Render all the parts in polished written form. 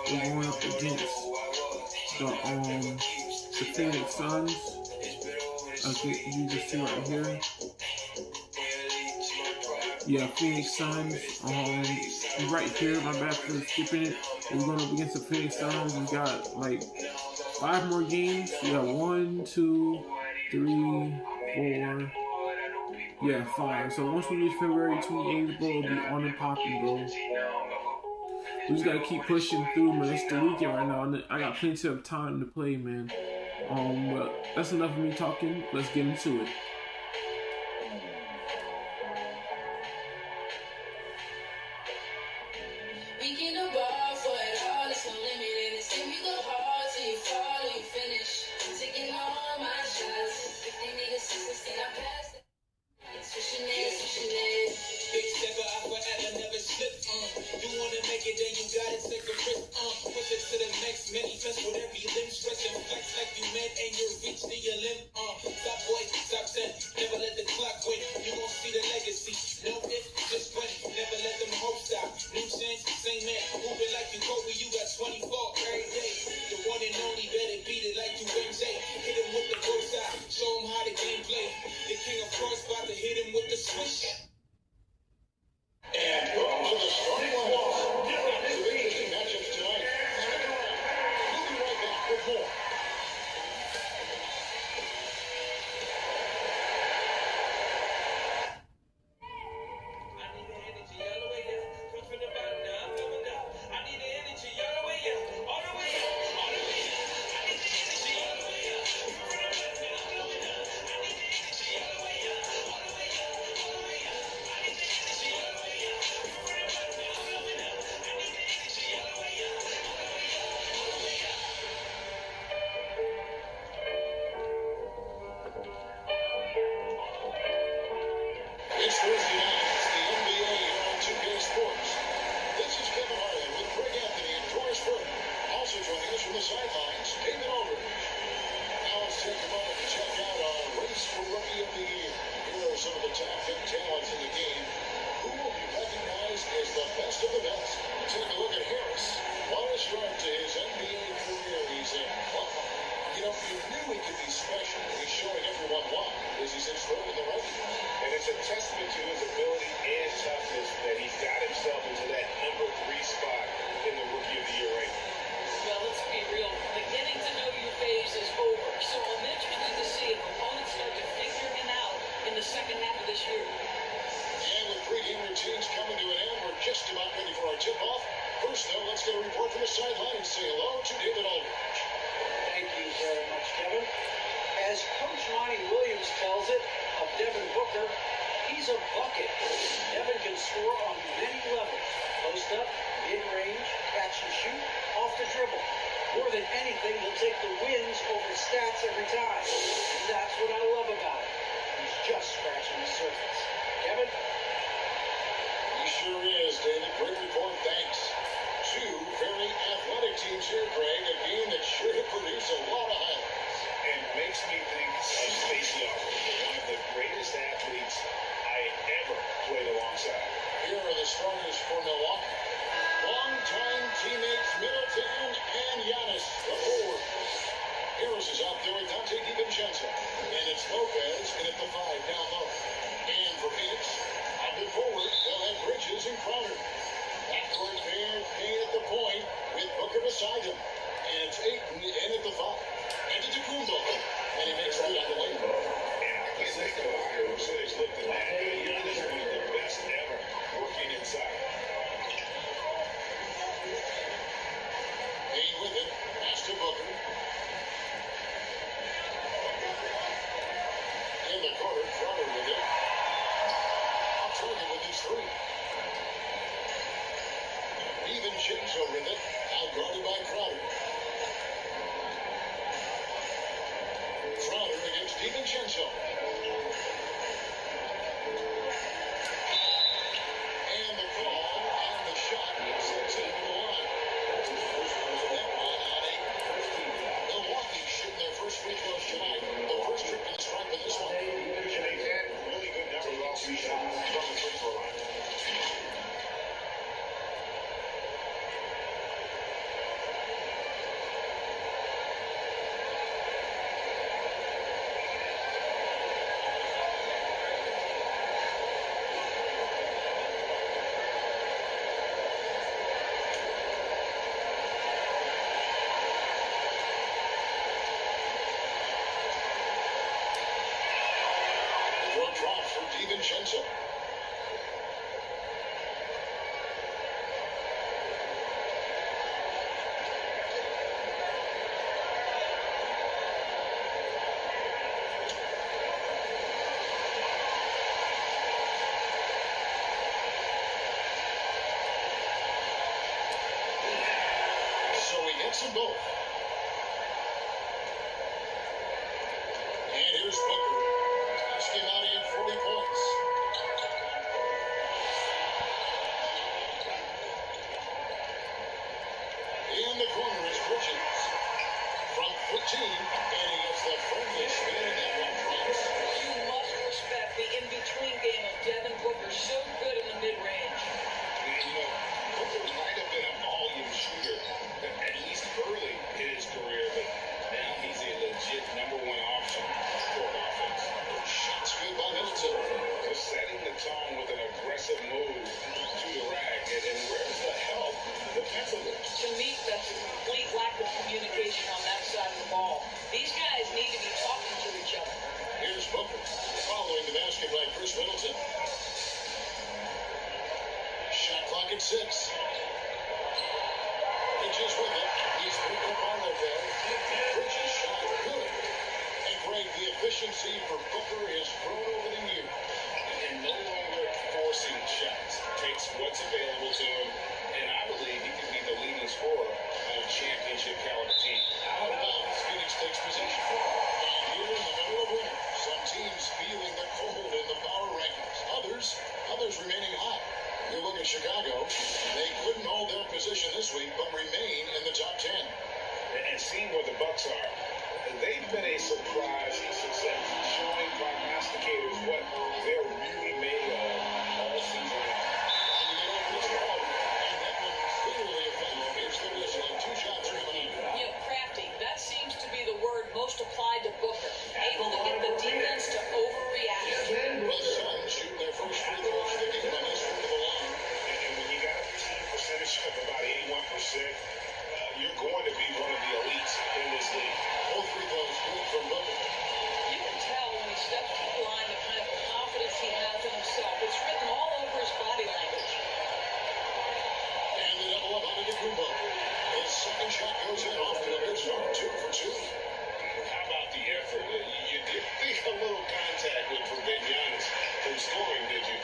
We're going up against the Phoenix Suns. Okay, you just see right here. Yeah, Phoenix Suns. Right here. My bad for skipping it. We're going up against the Phoenix Suns. We got like 5 more games. We got 1, 2, 3, 4. Yeah, 5. So once we reach February 28th, bro, it'll be on and popping, bro. We just gotta keep pushing through, man. It's the weekend right now, and I got plenty of time to play, man. But that's enough of me talking. Let's get into it. DiVincenzo. So he gets them both. And here's Booker. Touched him out, he had 40 points. In the corner is Bridges. From 14, and he gets the friendly spin, and that one drops. You must respect the in-between game of Devin Booker. So good in the mid-range. Booker might have been a volume shooter, at least early in his career, but now he's a legit #1 option for offense. Shots good by Middleton. Just setting the tone with an aggressive move to the rack. And where's the help defensively? To me, that's a complete lack of communication on that side of the ball. These guys need to be talking to each other. Here's Booker following the basket by Chris Middleton. Shot clock at 6. Bridges with it. He's picked up by Lopez. Bridges shot good. And Greg, the efficiency for Booker has grown over the years. And no longer forcing shots. Takes what's available to him. And I believe he could be the leading scorer on a championship caliber team. Out of bounds, Phoenix takes possession. And here in the middle of winter, some teams feeling the cold in the power rankings. Others remaining hot. You look at Chicago, they couldn't hold their position this week, but remain in the top 10. And seeing where the Bucks are, they've been a surprise success, showing prognosticators what they're really made of all season long. And you get over this road, and that one clearly effective. Here's the whistle, 2 shots remaining. You know, crafty, that seems to be the word most applied to Booker. Able to get the defense to overreact. The Suns shooting their first free throws of the game on this one to the line. And when you got a team percentage of about 81%, you're going to be one of the elites in this league. Both free throws good from Booker. You can tell when he steps to the line the kind of confidence he has in himself. It's written all over his body language. And the double up on Antetokounmpo. His second shot goes in off to a good start, 2 for 2. How about the effort? You did think a little contact would prevent Giannis from scoring, did you?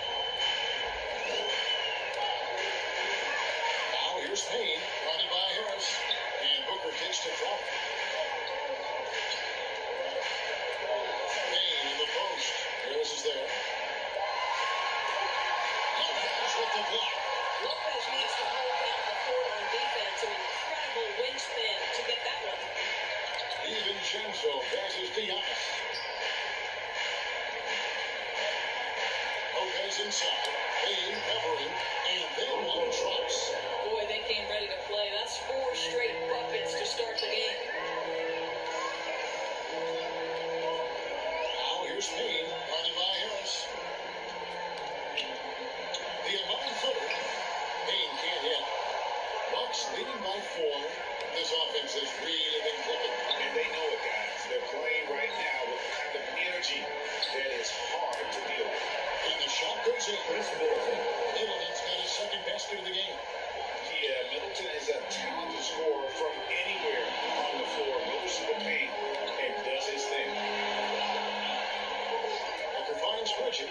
Now here's Payne, running by Harris. And Booker kicks to Trout. Payne in the post. Harris is there. Lopez with the block. Lopez needs to hold down the fort on defense. An incredible wingspan to get that one. DiVincenzo passes to Giannis. Lopez inside. Payne covering. And then one drops. Boy, they came ready to play. That's 4 straight buckets to start the game. Now here's Payne, running by Harris. The 11-footer. Payne can't hit. Bucks leading by 4. This offense has really been clicking. And they know it, guys. They're playing right now with the kind of energy that is hard to deal with. And the shot goes in. Middleton's got his second basket of the game. Yeah, Middleton is a talented scorer from anywhere on the floor. Moves to the paint and does his thing. Booker finds Bridges.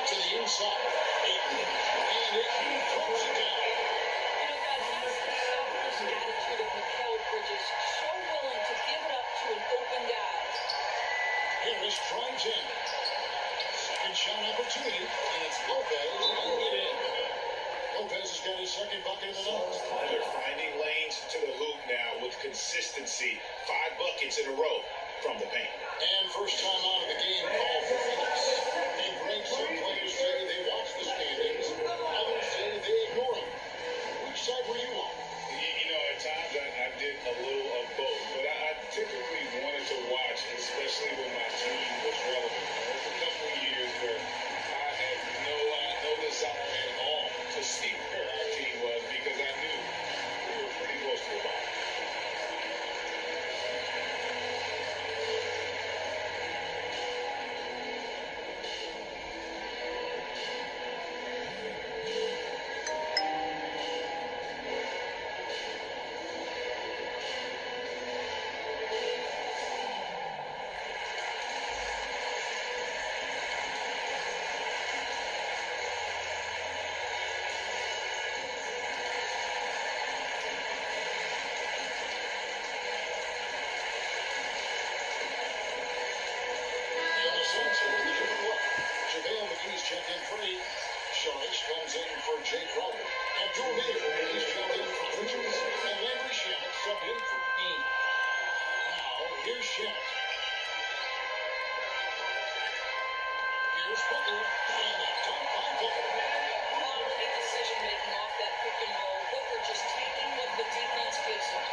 To the inside. Ayton. And Ayton throws it down. You know, guys, you just selfless attitude of Mikal Bridges. So willing to give it up to an open guy. Harris drives in. Second shot opportunity, and it's Lopez. Lopez has got his second bucket of the night. They're finding lanes to the hoop now with consistency. 5 buckets in a row from the paint. And first time out of the game call for Phoenix. And Greg, some players say they watch the standings. Others say they ignore them. Which side were you on? You know, at times I did a little of both, but I typically wanted to watch, especially when my team was relevant. There's a couple of years where I had no desire at all to see where our team was because I knew we were pretty close to the bottom. Here's Booker, and the dunk by Booker. Quality decision making off that pick and roll. Booker just taking what the defense gives him.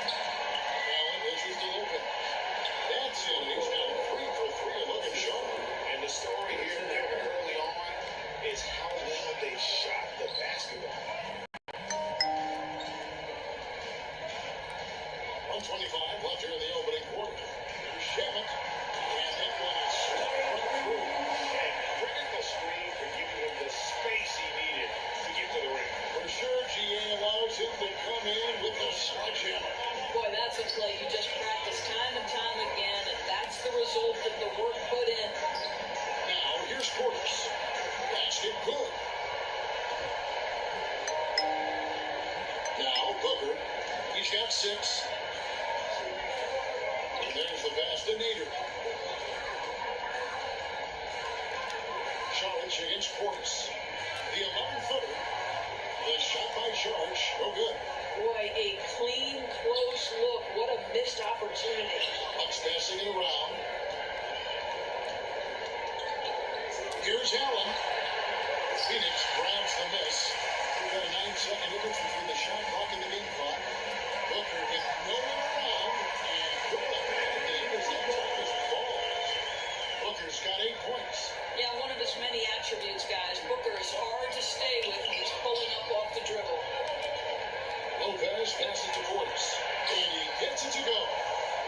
Allen misses the open. That's it. He's now 3 for 3, looking sharp. And the story here very early on is how well they shot the basketball. 125 left here in the opening quarter. Here's Shamet. And that one is struck right through. And critical screen for giving him the space he needed to get to the rim. For sure, GA allows him to come in with the sledgehammer. Boy, that's a play you just practice time and time again, and that's the result of the work put in. Now, here's Portis. Basket good. Now, Booker. He's got 6. And there's the pass to Nader. Saric against Portis. The 11-footer. The shot by Saric. No good. Boy, a clean, close look. What a missed opportunity. Bucks passing it around. Here's Allen. Phoenix grabs the miss. We've got a 9-second difference between the shot clock and the game clock. Booker with no one around. And Booker at the game as that time is called. Booker's got 8 points. Yeah, one of his many attributes, guys. Booker is hard to stay with when he's pulling up off the dribble. Lopez passes to Portis. And he gets it to go.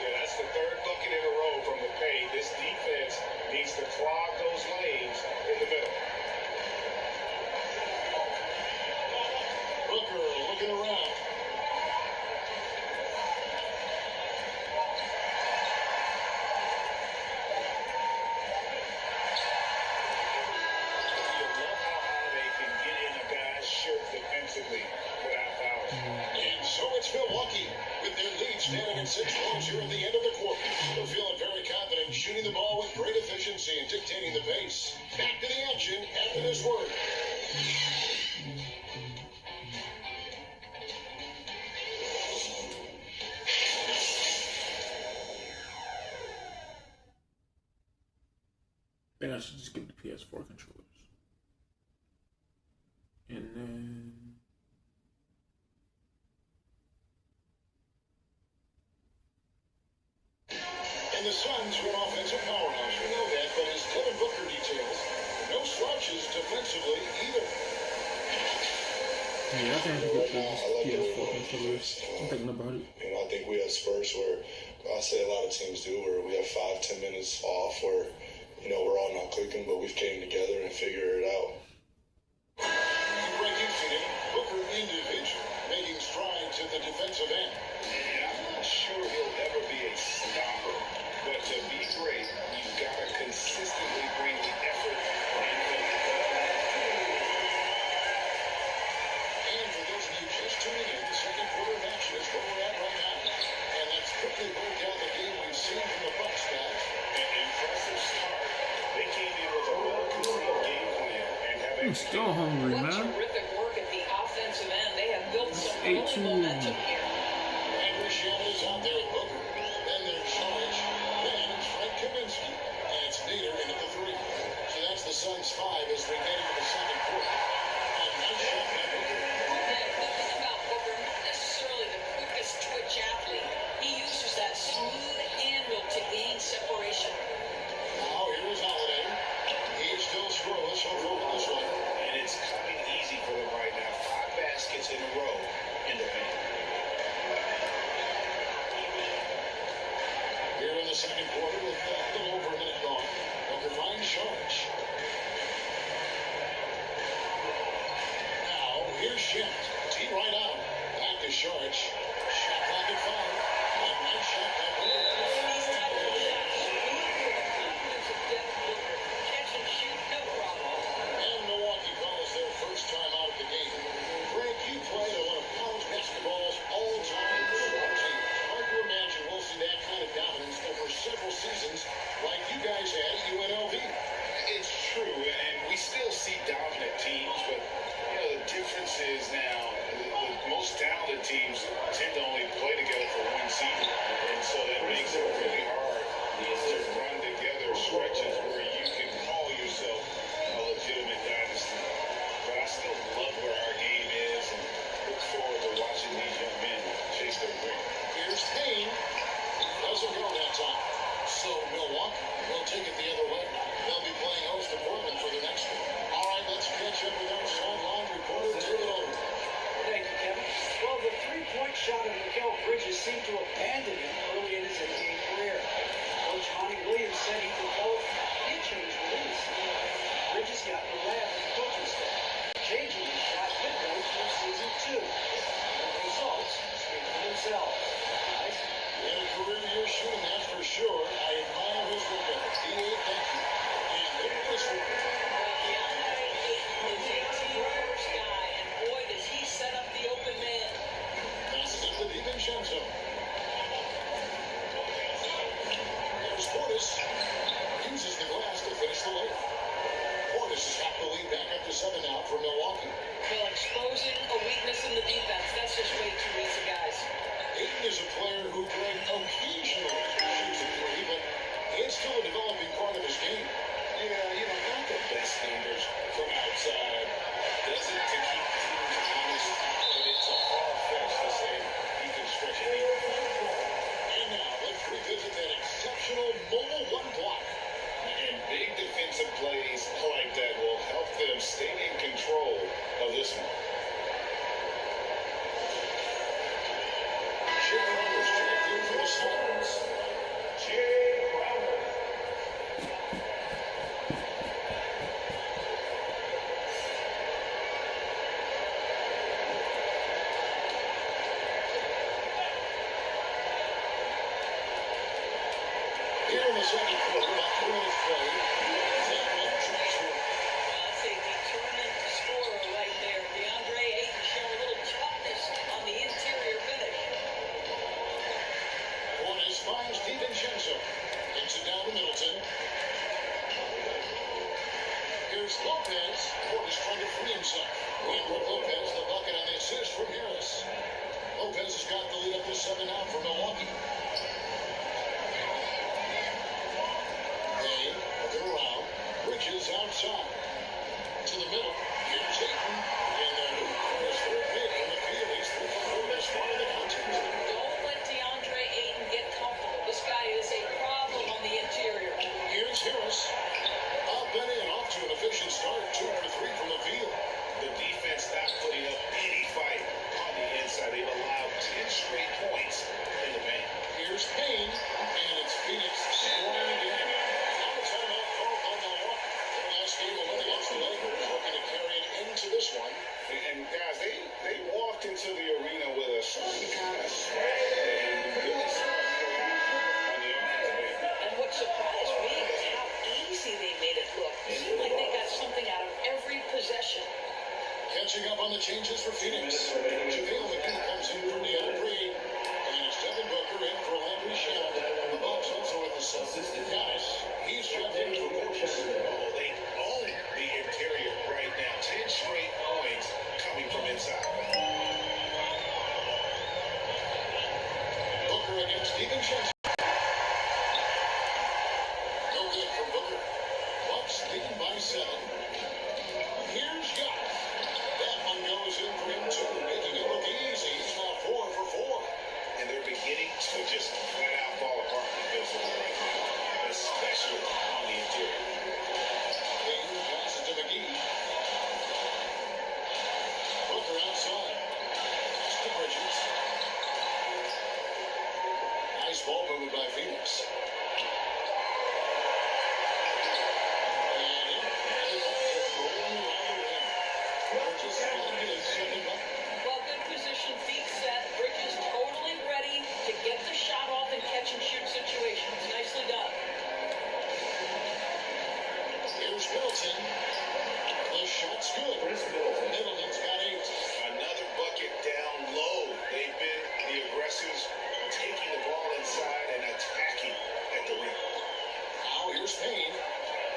Yeah, that's the 3rd bucket in a row from the paint. This defense needs to clog those lanes in the middle. Booker looking around. You love how high they can get in a guy's shirt defensively without fouling. And so it's Milwaukee with their lead standing at 6 points here at the end of the quarter. They're feeling very confident, shooting the ball with great efficiency and dictating the pace. Back to the action after this word. I think I should just get the PS4 controllers. And then And the Suns are an offensive powerhouse. We know that, but as Devin Booker details, no slouches defensively either. yeah, I think I should get the PS4 controllers. I'm thinking about it. You know, I think we have spurts where I say a lot of teams do, where we have 5-10 minutes off where, you know, we're all not clicking, but we've came together and figured it out. Greg Houston, Booker individual, making strides at the defensive end. And I'm not sure he'll ever be a stopper, but to be great, you've got to consistently bring the effort and focus. And for those of you just tuning in, the second quarter of action is where we're at right now. And let's quickly break down the game we've seen from the Bucks, guys. An impressive start. They came in with a well-conceived game plan and have I'm still hungry, What man. terrific work at the offensive end. They have built some 8-2. early momentum here. And Rashawn is out there at Booker. Then there's Saric. Then Frank Kaminsky. And it's Nader in at the 3. So that's the Suns 5 as they get into the second quarter. A nice shot by Booker. Yeah, the thing about Booker, not necessarily the quickest twitch athlete. He uses that smooth handle to gain separation. Now here's Holiday. He's still scoreless over this one. and it's coming easy for them right now. 5 baskets in a row in the paint. Here in the second quarter with a little over a minute gone. Booker finds Saric. Now here's Shamet. Tee right out. Back to Saric. Shot clock at 5. A nice shot by Booker. These type of shots, confidence of Devin Booker. Catch and shoot, no problem. And Milwaukee calls their first time out of the game. Greg, you played on one of college basketball's all-time great teams. Hard to imagine we'll see that kind of dominance over several seasons like you guys had at UNLV. It's true, and we still see dominant teams, but you know the difference is now the most talented teams tend to only play together for one season, and so that makes it really hard to run together stretches where you stayed in control of this one. Jay Crowder's checked in for the Stars. Jay Crowder. Here in the second quarter, about 2 minutes played. That one transfer. That's a determined scorer right there. DeAndre Ayton showing a little toughness on the interior finish. Cornish finds DiVincenzo. Takes it down to Middleton. Here's Lopez. Cornish trying to free himself. Westbrook Lopez, the bucket on the assist from Harris. Lopez has got the lead up to 7 now for Milwaukee. They looking around. Bridges outside. To the middle. Here's Ayton. And then for his third pick from the field. He's 3 for 4 thus far in the contest. Don't let DeAndre Ayton get comfortable. This guy is a problem on the interior. Here's Harris. Up and in, off to an efficient start. 2 for 3 from the field. The defense not putting up any fight on the inside. They've allowed 10 straight points in the paint. Here's Payne, and it's Phoenix scoring again. Now a timeout called by Milwaukee. Their last game will win against the Lakers, looking to carry it into this one. And guys, they walked into the arena with a certain kind of swag and really started on the offensive end. And what surprised me is how easy they made it look. It seemed like they got something out of every possession. Catching up on the changes for Phoenix. JaVale McGee comes in for DeAndre Ayton. And it's Devin Booker in for Landry Shamet. The Bucks also with the sub. Giannis, he's checked in for Bridges. Oh, they own the interior right now. 10 straight points coming from inside. Booker against DiVincenzo. No good from Booker. Bucks leading by 7. Here's Giannis. That one goes in for him too, making it look easy. He's now 4 for 4. And they're beginning to just flat out fall apart defensively right now, especially on the interior. Payton passes to McGee. Booker outside. Pass to Bridges. Nice ball movement by Phoenix. And in. Rolling around the rim. Bridges got his second bucket. Well, good position, feet set. Bridges totally ready to get the shot off in catch and shoot situations. Nicely done. Here's Middleton. The shot's good. Middleton's got 8. Another bucket down low. They've been the aggressors, taking the ball inside and attacking at the rim. Now here's Payne.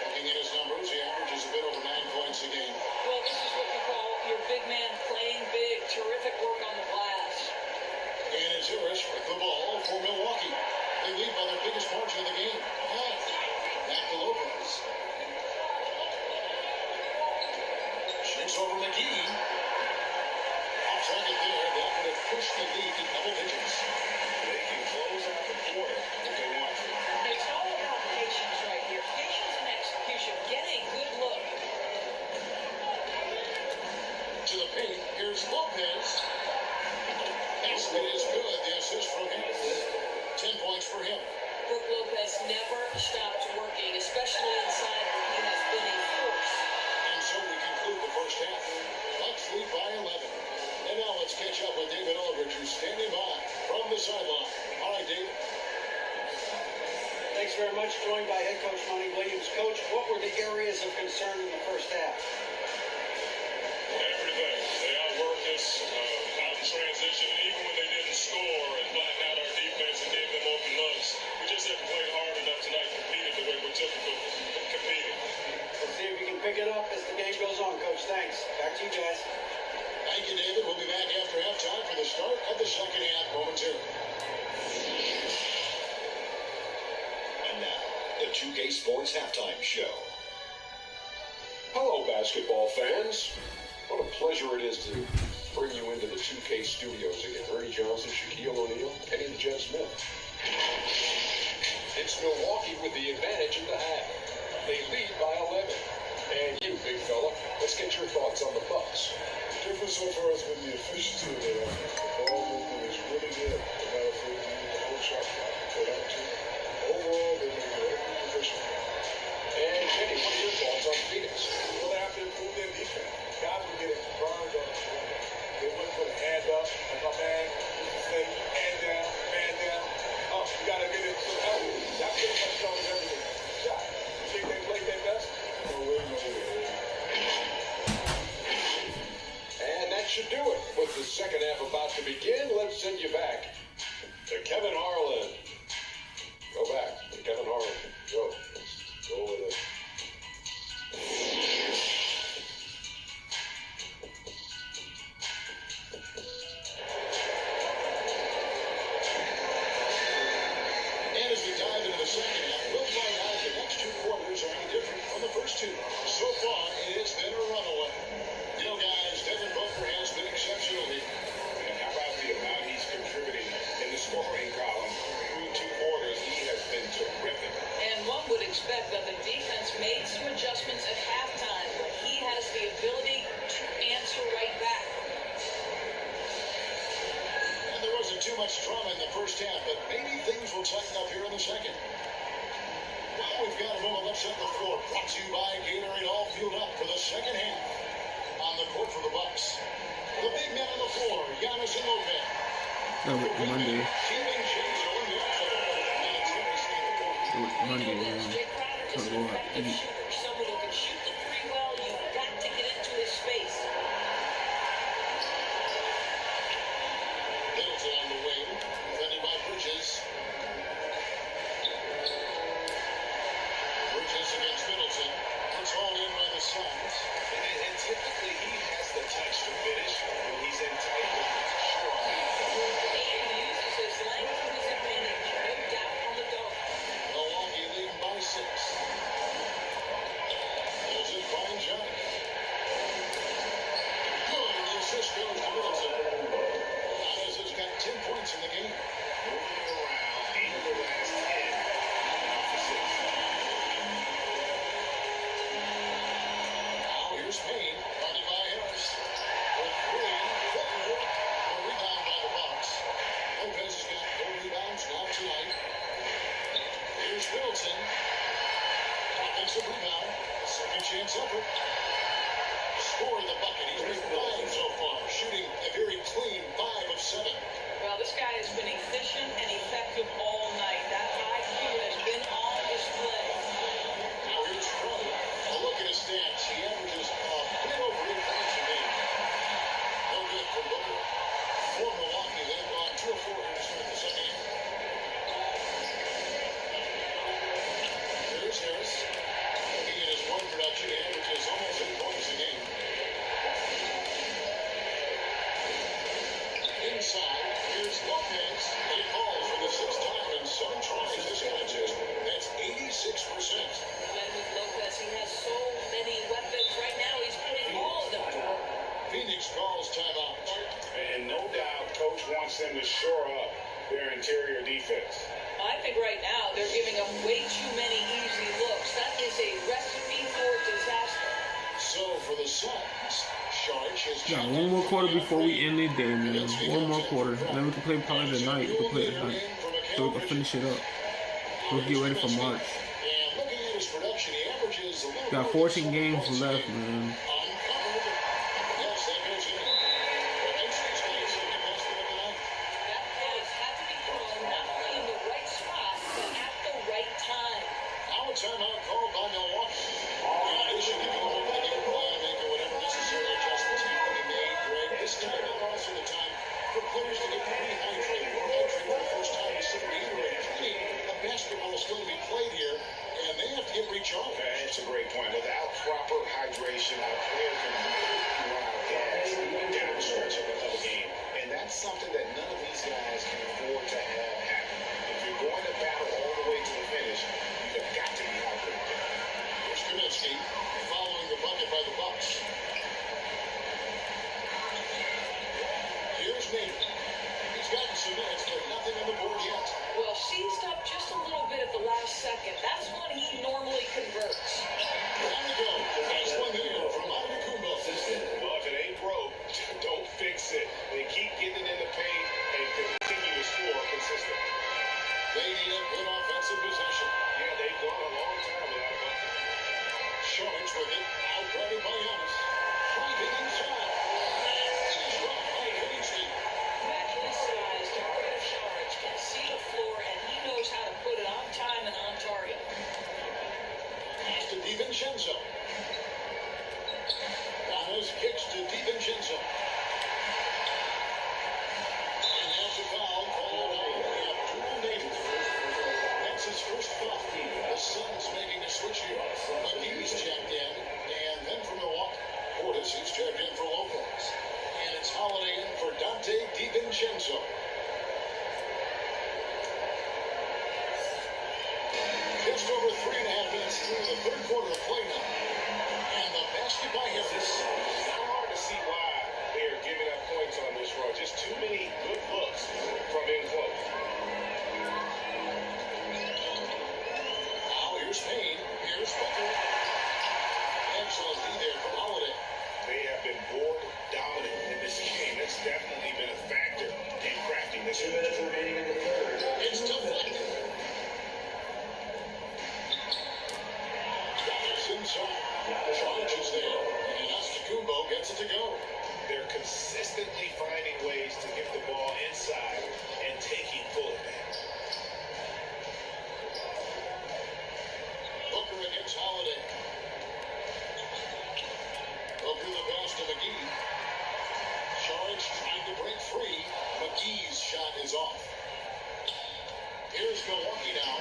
Looking at his numbers, he averages a bit over 9 points a game. Well, this is what we call your big man playing big. Terrific work on the glass. And it's Harris with the ball for Milwaukee. They lead by their biggest margin of the game. Back to Lopez. Shoots over McGee. Off target there. That would have pushed the lead to double digits. They can close out the quarter if they want to. It's all about patience right here. Patience and execution. Get a good look. To the paint. Here's Lopez. Basket is good. The assist from him. 10 points for him. Brook Lopez never stops working, especially inside where he has been a force. And so we conclude the first half. Bucks lead by 11. And now let's catch up with David Aldridge, who's standing by from the sideline. All right, David. Thanks very much. Joined by head coach Monty Williams. Coach, what were the areas of concern in the first half? Everything. They outworked us out in transition, and even when they didn't score and flattened out our defense and gave them open looks, we just haven't played hard enough tonight, competed the way we're typical competing. Let's see if you can pick it up as the game goes on, Coach. Thanks. Back to you guys. Thank you, David. We'll be back after halftime for the start of the second half momentarily. And now, the 2K Sports Halftime Show. Hello, basketball fans. What a pleasure it is to bring you into the 2K studios again. Ernie Johnson, Shaquille O'Neal, Kenny the Jet Smith. It's Milwaukee with the advantage in the half. They lead by 11. And you, big fella, let's Let's get your thoughts on the Bucks. The difference so far has been the efficiency of their offense. The ball movement is really good. The matter of fact, the whole shot clock put out to. Overall, they're making every possession count. And Kenny, what are your thoughts on Phoenix? Well, they have to improve their defense. Guys were getting burned on the perimeter. They wouldn't put a hand up, like my man used to say, hand down, man down. Oh, you got to get it some help. That pretty much covers everything. Shot. You think they played their best? No way, no way. And that should do it. With the second half about to begin, let's send you back to Kevin Harlan. Go back to Kevin Harlan. Go. Let's go with it. And as we dive into the second half, we'll find out if the next two quarters are any different from the first two. So far, it has been a runaway. You know, guys, Devin Booker has been exceptional here. And how about the amount he's contributing in the scoring column? Through two quarters, he has been terrific. And one would expect that the defense made some adjustments at halftime, but he has the ability to answer right back. And there wasn't too much drama in the first half, but maybe things will tighten up here in the second. Well, we've got a moment left set the floor. Brought to you by Gatorade, all fueled up for the second half. On the court for the Bucks. The big man on the floor, Giannis and Lopez. That was Monday. Keeping James on the outside. And it's going to stay the court. It was Monday, man. Jay Crowder is an effective shooter, someone who can shoot the three well. You've got to get into his space. Middleton on the wing, defended by Bridges. Bridges against Middleton. Puts all in by the Suns. And typically, he has the touch to finish when he's in tight. Sure. And he uses his length to his advantage. No doubt on the dog. Milwaukee leading by 6. Middleton finds Johnny. Good, and the assist goes to Middleton. Giannis has got 10 points in the game. Moving around, 8 of the last 10. Off the 6. Now here's Payne, guarded by Harris. For 3, Butler, a rebound by the Bucks. Lopez has got 4 rebounds now tonight. Here's Middleton. Offensive rebound. Second chance effort. Scoring the bucket. He's been 5 so far. Shooting a very clean 5 of 7. Well, this guy has been efficient and effective all night. That IQ has been on display. Now here's Crowder. A look at his stats. He averages a bit over 8 points a game. No good for Booker. For Milwaukee, they've gone 2 of 4 here to start the second half. Here's Harris. Looking at his point production, he averages almost 8 points a game. Inside, here's Lopez. He falls for the 6th time in 7 tries this contest. That's 86%. And with Lopez, he has so many weapons. Right now, he's putting all of them to work. Phoenix calls timeout. And no doubt, Coach wants them to shore up their interior defense. I think right now they're giving up way too many easy looks. That is a recipe for disaster. So for the Suns, Sharch has Got one more quarter before we end the day, man. One more quarter. And then we can play probably tonight. We can play it tonight. So we can finish it up. We'll get ready for March. And looking at his production, he averages a little Got 14 games left, man. uncovered. Yes, that goes in. But Instinct State's the best of the night. That pass had to be thrown not only in the right spot, but at the right time. Now a timeout called by Milwaukee. In addition to going over the game plan and making whatever necessary adjustments need to be made, Greg, this timeout also the time for players to get rehydrated or hydrated for the first time to sit reiterate. Basketball is still to be played here, and they have to get recharged. That's a great point. Without proper hydration, a player can run out of gas down the stretch of a game. And that's something that none of these guys can afford to have happen. If you're going to battle all the way to the finish, you have got to be hydrated. Here's Kaminsky following the bucket by the Bucks. Here's Nader. He's gotten some minutes, but nothing on the board yet. Well, seized up just a little bit at the last second. That's when he normally converts. Time to go. The nice one there from Antetokounmpo. Outguarded by Giannis. Driving inside. And he's dropped by Livingston. Match his size, Dario Saric can see the floor, and he knows how to put it on time and on target. Pass to DiVincenzo. Ramos kicks to DiVincenzo. And that's a foul called on Abdul Nader. That's his first foul. The Suns making a switch here. McGee's checked in. And then for Milwaukee, Portis is checked in for Lopez. And it's Holiday in for Dante DiVincenzo. Just over 3.5 minutes through the third quarter of play now. And the basket by Harris. It's not hard to see why they're giving up points on this run. Just too many good looks from in close. Now here's Payne. Here's Booker. Excellent D there from Holiday. They have been board dominant in this game. That's definitely been a factor in crafting this. 2 minutes remaining in the third. It's deflected. Inside. Charge is there. And Antetokounmpo gets it to go. They're consistently finding ways to get the ball inside and taking full advantage. Booker against Holiday. Booker the pass to McGee. Saric trying to break free. McGee's shot is off. Here's Milwaukee now.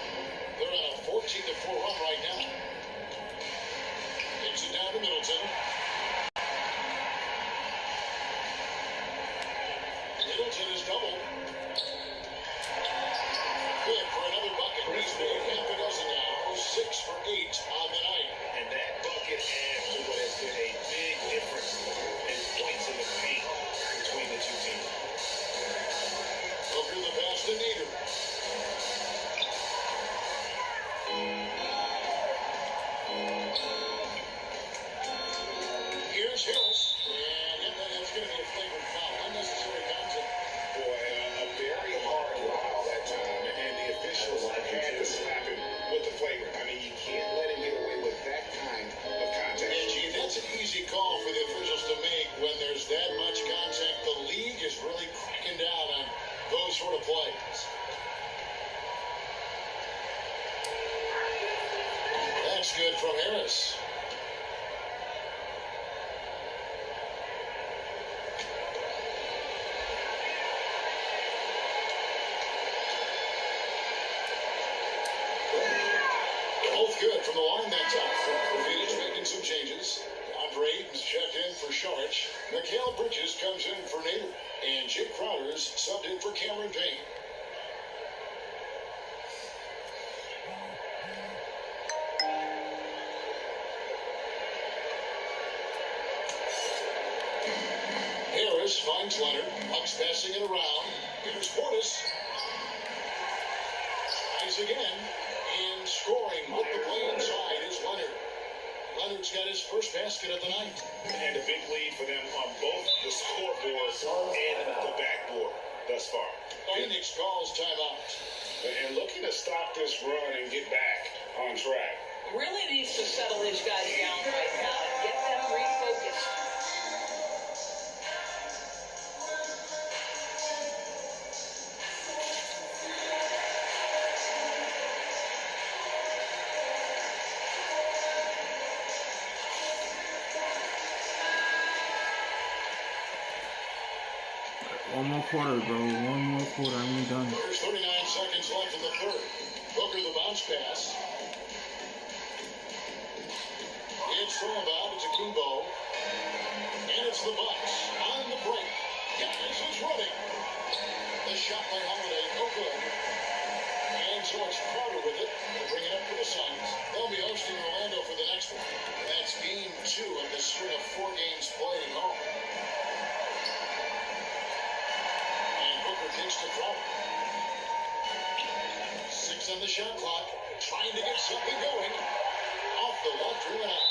They're on a 14-4 run right now. Takes it down to Middleton. Middleton is doubled. Good for another bucket. He's made half a dozen now. 6 for 8 on the night. And that bucket adds to what has been a big difference in points in the paint between the two teams. Booker the pass to Nader. Here's Harris. And that's going to be a flagrant foul. Unnecessary contact. Boy, a very hard foul that time, and the officials had to slap him with the flagrant. I mean, you can't let him get away with that kind of contact. And gee, that's an easy call for the officials to make when there's that much contact. The league is really cracking down on those sort of plays. That's good from Harris. Both good from the line that time. Phoenix making some changes. Andre Ayton's checked in for Saric. Mikal Bridges comes in for Nader. And Jake Crowder's subbed in for Cameron Payne. Harris finds Leonard. Bucks passing it around. Here's Portis. Tries again. And scoring with the play inside is Leonard. Leonard's got his first basket of the night. And a big lead for them on both the scoreboard and the backboard thus far. Phoenix calls timeout. And looking to stop this run and get back on track. Really needs to settle his guys down right now and get them refocused. One more quarter, bro. One more quarter. I'm done. There's 39 seconds left in the third. Booker the bounce pass. It's from about Antetokounmpo. And it's the Bucks on the break. Giannis is running. The shot by Holiday, no good. And so it's Crowder with it. They'll bring it up for the Suns. They'll be hosting Orlando for the next one. That's game 2 of the string of 4 games played at home. Kicks to Crowder. 6 on the shot clock. Trying to get something going. Off the left rim and out.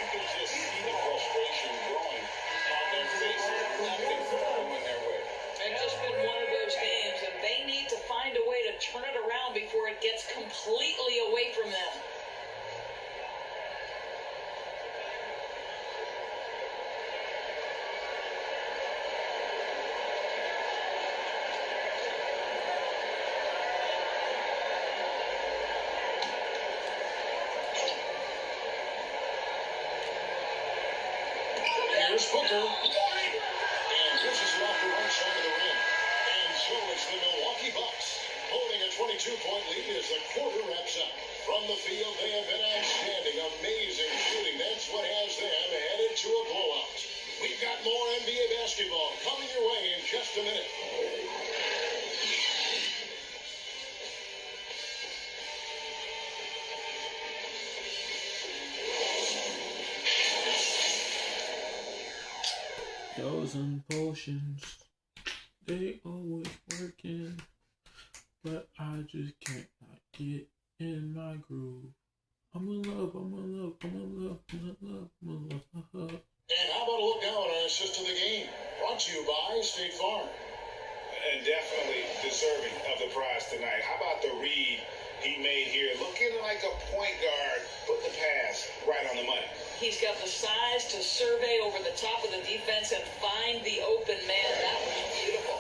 You can just see the frustration growing on their faces. Nothing going their way. It's just been one of those games, and they need to find a way to turn it around before it gets completely away from them. Here's Booker. And pushes it off the right side of the rim. And so it's the Milwaukee Bucks holding a 22-point lead as the quarter wraps up. From the field, they have been outstanding. Amazing shooting. That's what has them headed to a blowout. We've got more NBA basketball coming your way in just a minute. Pills and potions, they always working, but I just can't not get in my groove. I'm in love, I'm in love, I'm in love, I'm in love, I'm in love. And how about a look now at our assist to the game? Brought to you by State Farm. And definitely deserving of the prize tonight. How about the read he made here? Looking like a point guard. Put the pass right on the money. He's got the size to survey over the top of the defense and find the open man. That was beautiful.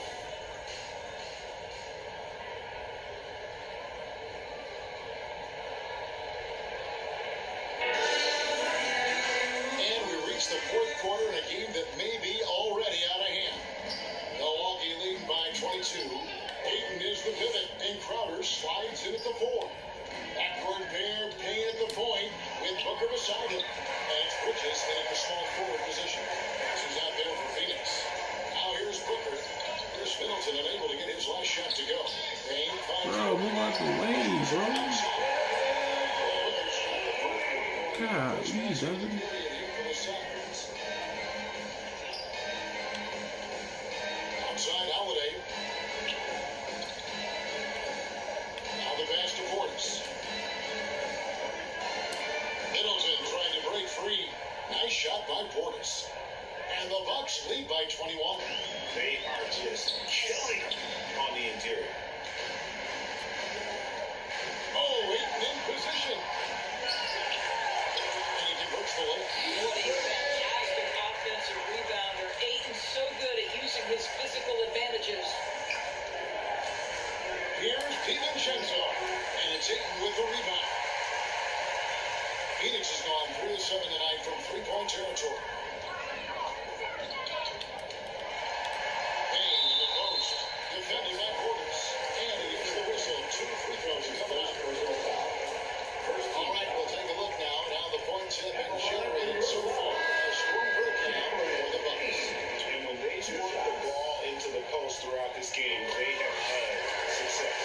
And we reach the fourth quarter in a game that may be already out of hand. Milwaukee leading by 22. Ayton is the pivot, and Crowder slides in at the 4. Backcourt pair, Payne at the point, with Booker beside him. And it's Bridges in the small forward position. Passes out there for Phoenix. Now here's Booker. Here's Middleton unable to get his last shot to go. Payne finds Bro, move out the way, bro. God, please, Devin. Outside Holiday. Now the pass to Portis. Middleton trying to break free. Nice shot by Portis. And the Bucks lead by 21. They are just killing them on the interior. Oh, Ayton in position. And he converts the low. What a fantastic offensive rebounder. Ayton's so good at using his physical advantages. Here's DiVincenzo. And it's Ayton with the rebound. Phoenix has gone 3 of 7 tonight from three-point territory. Payne in the post. Defended by Portis. And he gets the whistle. 2 free throws coming up. All right, we'll take a look now at how the points have been generated so far. A strong breakdown for the Bucks. And when they scored the ball into the post throughout this game, they have had success.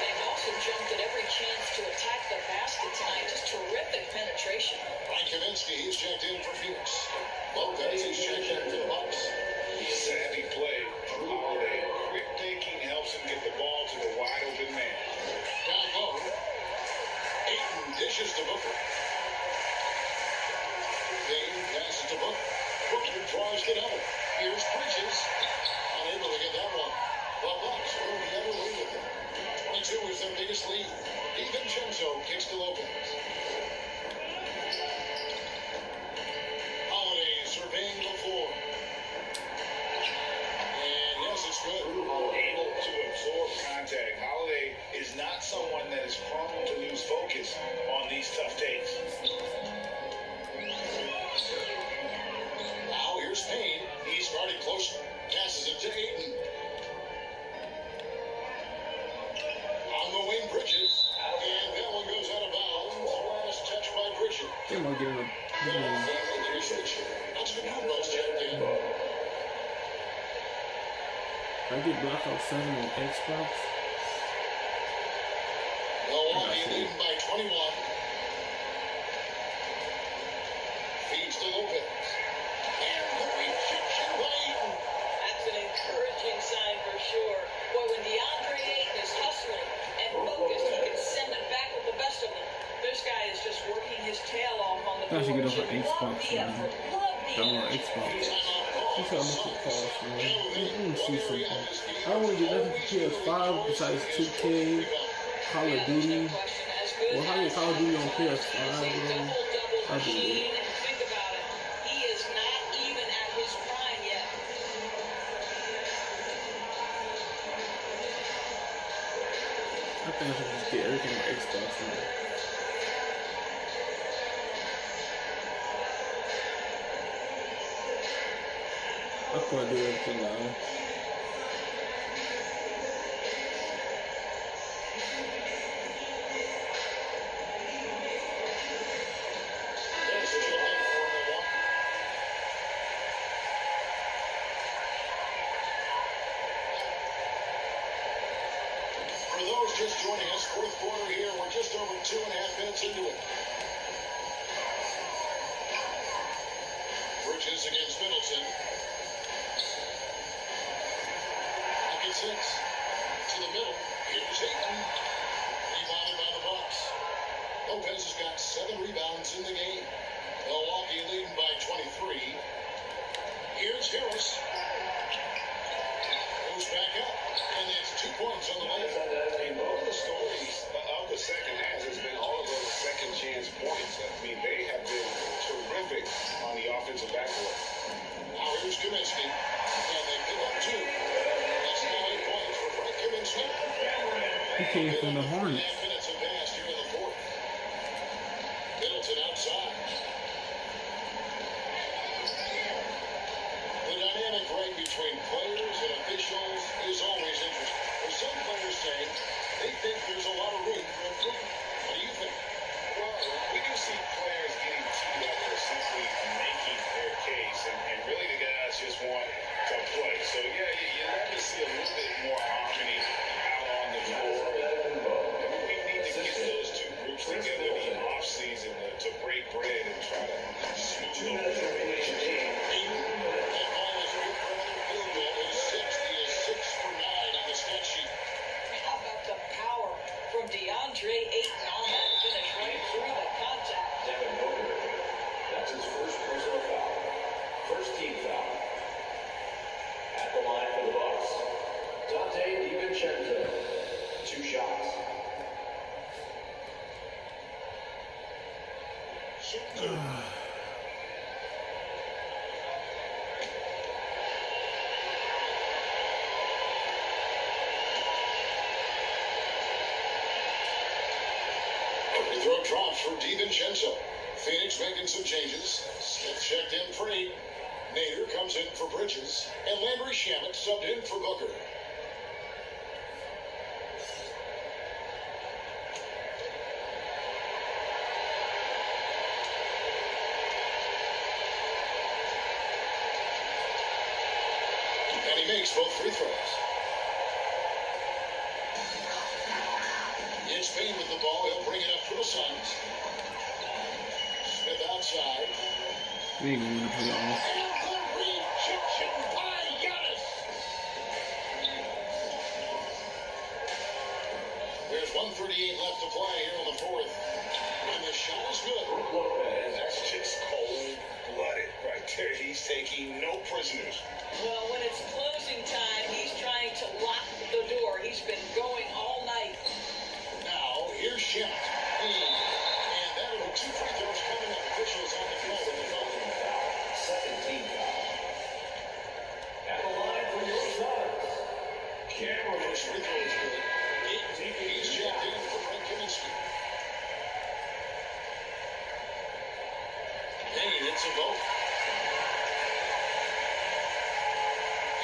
They've also jumped at every chance to attack the basket tonight. Just terrific penetration. Mike Kaminsky, he's checked in for Phoenix. Lopez is checked in for the Bucks. Savvy play from Holiday. Quick thinking helps him get the ball to the wide open man. Down low. Ayton dishes to Booker. Payne passes to Booker. Booker draws the double. Here's Bridges. Unable to get that one. The Bucks will be able to lead with it. 22 is their biggest lead. DiVincenzo kicks to Lopez. Holiday surveying the floor. And yes, it's good. Able to absorb contact. Holiday is not someone that is prone to lose focus on these tough takes. Now here's Payne. He's guarded closer. Passes it to Ayton. On the wing, Bridges. And that one goes out of bounds. Last touch by Pritchard. They might get him. That's the new most checked in. I get Blackout 7 on Xbox. Milwaukee leading by 21. Feeds to Lopez. And the rejection by Ayton. That's an encouraging sign for sure. Boy, when DeAndre Ayton is hustling and focused, he can send it back with the best of them. This guy is just working his tail off on the I should get boards. off of Xbox, Love the man. effort. Love the Don't want effort. Xbox. That's how much it costs, man. Let me see something. I don't want to get nothing for PS5 besides 2K, Call of Duty. Well, how you Call of Duty on PS5, bro? I do it. Think about it. He is not even at his prime yet. I think I should just get everything on Xbox, man. I couldn't do everything now. For those just joining us, fourth quarter here. We're just over 2.5 minutes into it. Bridges against Middleton. He gets hit to the middle. Here's Ayton. Rebounded by the Bucks. Lopez has got 7 rebounds in the game. Milwaukee leading by 23. Here's Harris. Goes back up. And that's 2 points on the way. And all of the stories of the second half has been all of those second chance points. I mean, they have been terrific on the offensive backboard. Now here's Kaminsky. And they pick up 2. That's 9 points for Frank Kaminsky. He came from the Hornets. 2.5 minutes have passed here in the fourth. Middleton outside. The dynamic right between players and officials is always interesting. There's some players saying they think there's a lot of room for improvement. What do you think? Well, we do see players getting teed up for simply making their case, and really the guys just want to play. So, yeah, you have to see a little bit more harmony out on the floor. We need to get those two groups together in the offseason to break bread and try to smooth over the relationship. How about the power from DeAndre Ayton on that finish right through the contact? Devin Booker. That's his first personal foul. First team foul. At the line for the Bucks. Dante DiVincenzo. 2 shots. The throw drops for DiVincenzo. Phoenix making some changes. Smith checked in for 8. Nader comes in for Bridges. And Landry Shamet subbed in for Booker. And he makes both free throws. It's Payne with the ball. He'll bring it up for the Suns. Smith outside. We ain't gonna put it on. And the rejection by Giannis. There's 1:38 left to play here in the fourth. And the shot is good. And that's just cold-blooded right there. He's taking no prisoners. Well, when it's closing time, he's trying to lock the door. He's been going all night. Now, here's Shamet. And that'll be 2 free throws coming up. Officials on the floor with the foul. Second team foul. At the line for your Suns. Cameron. First free throw is good. He's checked in for Frank Kaminsky. Payne hits them both.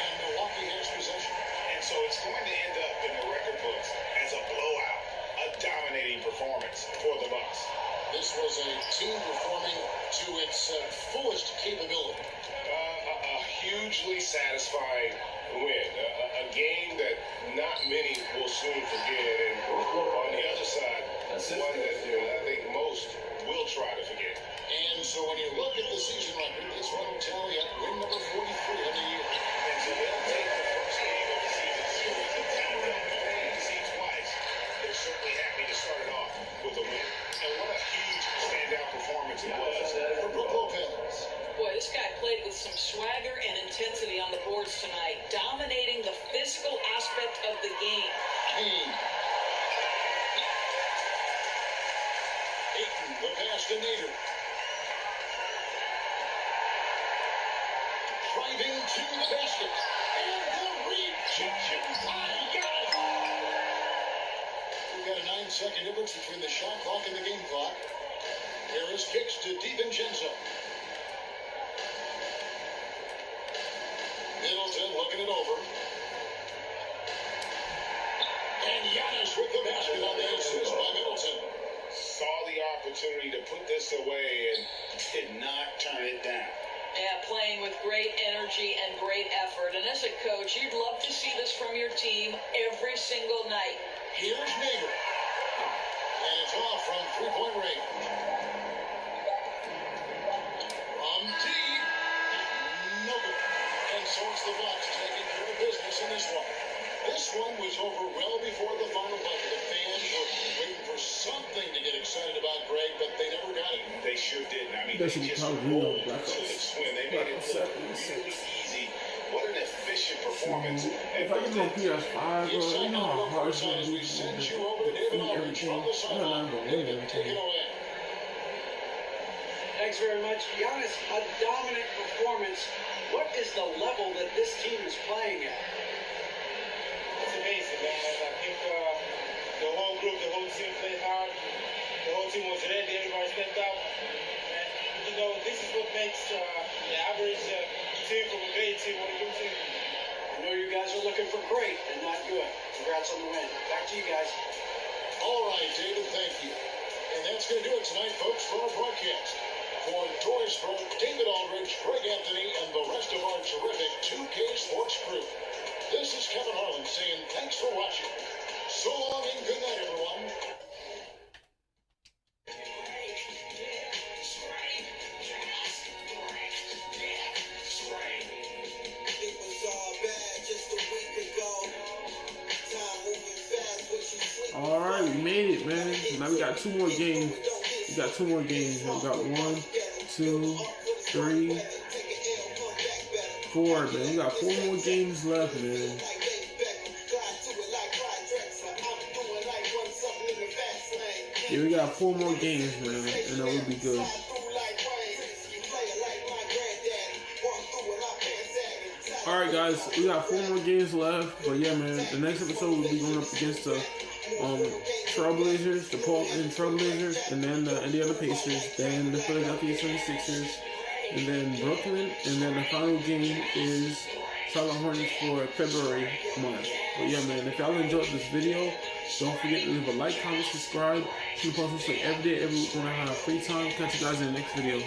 And Milwaukee has possession. And so it's going to end up in the record books as a blowout, a dominating performance for the Bucks. This was a team performing to its fullest capability. A hugely satisfying win. A game that not many will soon forget. And on the other side, one that I think most will try to forget. And so when you look at the season record, this one will tally at win number 43 of the year. And so they'll take the first game of the season series and tell them to see twice. They're certainly happy to start it off with a win. And what a huge standout performance it was For Brook Lopez. Boy, this guy played with some swagger and intensity on the boards tonight, dominating the physical aspect of the game. Payne. Ayton, the pass to Nader. Driving to the basket. And the rejection by Giannis. We've got a 9-second difference between the shot clock and the game clock. Harris kicks to DiVincenzo. great energy and great effort. And as a coach, you'd love to see this from your team every single night. Here's Nader. And it's off from three-point range. From deep. No good. And so it's the Bucks taking care of business in this one. This one was over well before the final buzzer. The fans were waiting for something to get excited about, Greg, but they never got it. They sure didn't. I mean, They they should just probably rolled do to that. the swim. They made it look really easy. What an efficient performance. If I get on PS5, bro, you know how hard it's going to be to Send you over to David defeat Aldridge everything. from the I'm not sideline. going to win David, take everything. it away. Thanks very much. Giannis, a dominant performance. What is the level that this team is playing at? It's amazing, man. I think the whole group, the whole team played hard. The whole team was ready. Everybody stepped up. And, you know, this is what makes the average team from a great team what a good team. I know you guys are looking for great and not good. Congrats on the win. Back to you guys. All right, David, thank you. And that's going to do it tonight, folks, for our broadcast. For Doris Burke, David Aldridge, Greg Anthony, and the rest of our terrific 2K Sports crew, this is Kevin Harlan saying thanks for watching. So long and good night, everyone. All right, we made it, man. Now we got 2 more games. We got 2 more games. We got 1, 2, 3, 4, man. We got 4 more games left, man. Yeah, we got 4 more games, man, and that would be good. Alright, guys, we got 4 more games left, but yeah, man, the next episode we'll be going up against the Trailblazers, the Portland Trailblazers, and then the Indiana Pacers, then the Philadelphia 76ers, and then Brooklyn, and then the final game is Charlotte Hornets for February month. But yeah, man, if y'all enjoyed this video, don't forget to leave a like, comment, subscribe. Keep posting every day, every week when I have free time. Catch you guys in the next video.